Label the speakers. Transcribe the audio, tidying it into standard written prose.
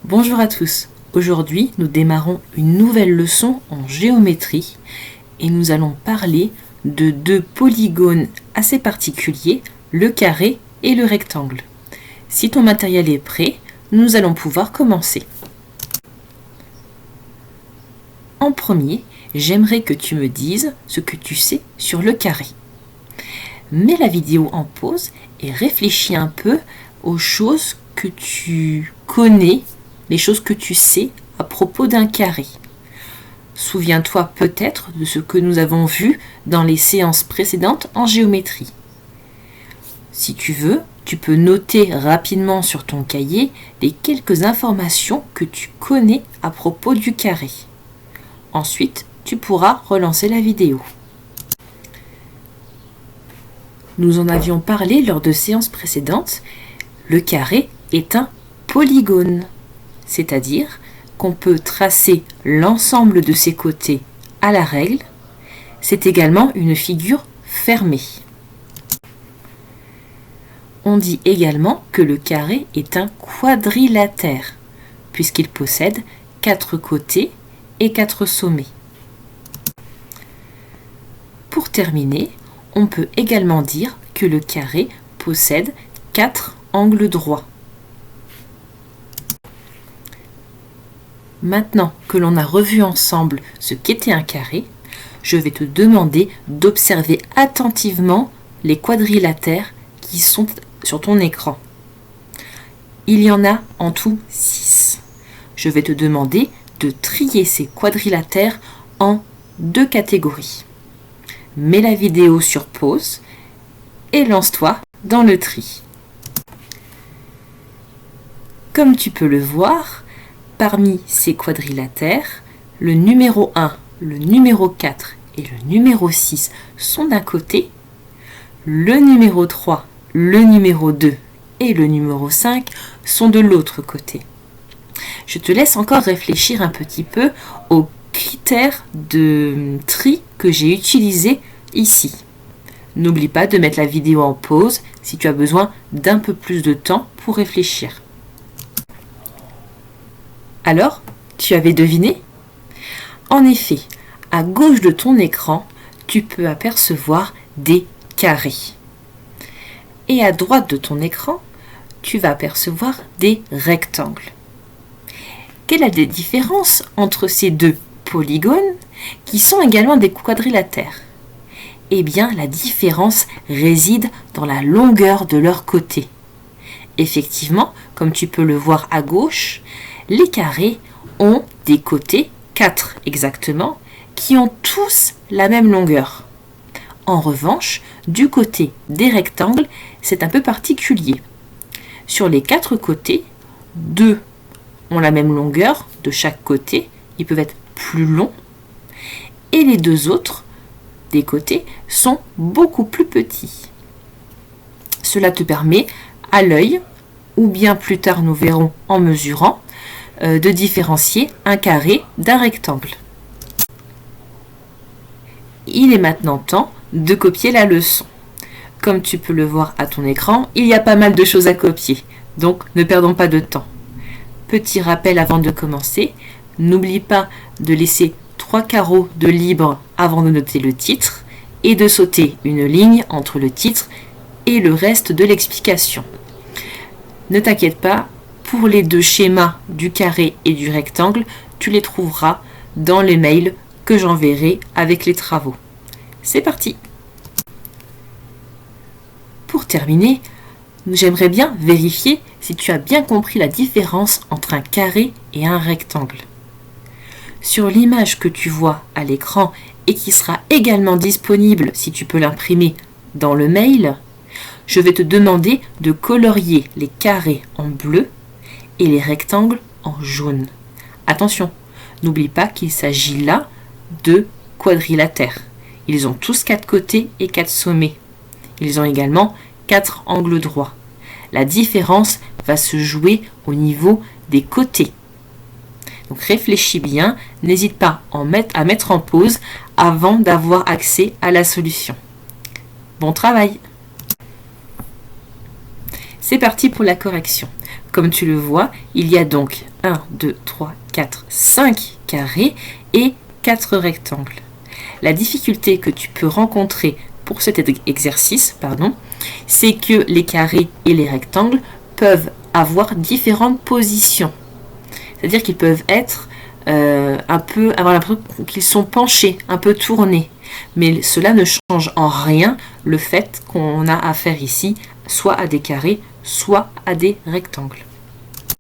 Speaker 1: Bonjour à tous, aujourd'hui nous démarrons une nouvelle leçon en géométrie et nous allons parler de deux polygones assez particuliers, le carré et le rectangle. Si ton matériel est prêt, nous allons pouvoir commencer. En premier, j'aimerais que tu me dises ce que tu sais sur le carré. Mets la vidéo en pause et réfléchis un peu aux choses que tu connais, les choses que tu sais à propos d'un carré. Souviens-toi peut-être de ce que nous avons vu dans les séances précédentes en géométrie. Si tu veux, tu peux noter rapidement sur ton cahier les quelques informations que tu connais à propos du carré. Ensuite, tu pourras relancer la vidéo. Nous en avions parlé lors de séances précédentes. Le carré est un polygone, c'est-à-dire qu'on peut tracer l'ensemble de ses côtés à la règle. C'est également une figure fermée. On dit également que le carré est un quadrilatère, puisqu'il possède 4 côtés et 4 sommets. Pour terminer, on peut également dire que le carré possède 4 angles droits. Maintenant que l'on a revu ensemble ce qu'était un carré, je vais te demander d'observer attentivement les quadrilatères qui sont sur ton écran. Il y en a en tout 6. Je vais te demander de trier ces quadrilatères en 2 catégories. Mets la vidéo sur pause et lance-toi dans le tri. Comme tu peux le voir, parmi ces quadrilatères, le numéro 1, le numéro 4 et le numéro 6 sont d'un côté, le numéro 3, le numéro 2 et le numéro 5 sont de l'autre côté. Je te laisse encore réfléchir un petit peu aux critères de tri que j'ai utilisés ici. N'oublie pas de mettre la vidéo en pause si tu as besoin d'un peu plus de temps pour réfléchir. Alors, tu avais deviné? En effet, à gauche de ton écran, tu peux apercevoir des carrés. Et à droite de ton écran, tu vas apercevoir des rectangles. Quelle est la différence entre ces deux polygones qui sont également des quadrilatères? Eh bien, la différence réside dans la longueur de leurs côtés. Effectivement, comme tu peux le voir à gauche, les carrés ont des côtés, 4 exactement, qui ont tous la même longueur. En revanche, du côté des rectangles, c'est un peu particulier. Sur les 4 côtés, 2 ont la même longueur de chaque côté, ils peuvent être plus longs, et les 2 autres des côtés sont beaucoup plus petits. Cela te permet à l'œil, ou bien plus tard nous verrons en mesurant, de différencier un carré d'un rectangle. Il est maintenant temps de copier la leçon. Comme tu peux le voir à ton écran, il y a pas mal de choses à copier, donc ne perdons pas de temps. Petit rappel avant de commencer, n'oublie pas de laisser 3 carreaux de libre avant de noter le titre et de sauter une ligne entre le titre et le reste de l'explication. Ne t'inquiète pas, pour les 2 schémas du carré et du rectangle, tu les trouveras dans les mails que j'enverrai avec les travaux. C'est parti! Pour terminer, j'aimerais bien vérifier si tu as bien compris la différence entre un carré et un rectangle. Sur l'image que tu vois à l'écran et qui sera également disponible si tu peux l'imprimer dans le mail, je vais te demander de colorier les carrés en bleu et les rectangles en jaune. Attention, n'oublie pas qu'il s'agit là de quadrilatères. Ils ont tous 4 côtés et 4 sommets. Ils ont également 4 angles droits. La différence va se jouer au niveau des côtés. Donc réfléchis bien, n'hésite pas à mettre en pause avant d'avoir accès à la solution. Bon travail! C'est parti pour la correction. Comme tu le vois, il y a donc 1, 2, 3, 4, 5 carrés et 4 rectangles. La difficulté que tu peux rencontrer pour cet exercice, c'est que les carrés et les rectangles peuvent avoir différentes positions. C'est-à-dire qu'ils peuvent être avoir l'impression qu'ils sont penchés, un peu tournés. Mais cela ne change en rien le fait qu'on a affaire ici soit à des carrés, soit à des rectangles.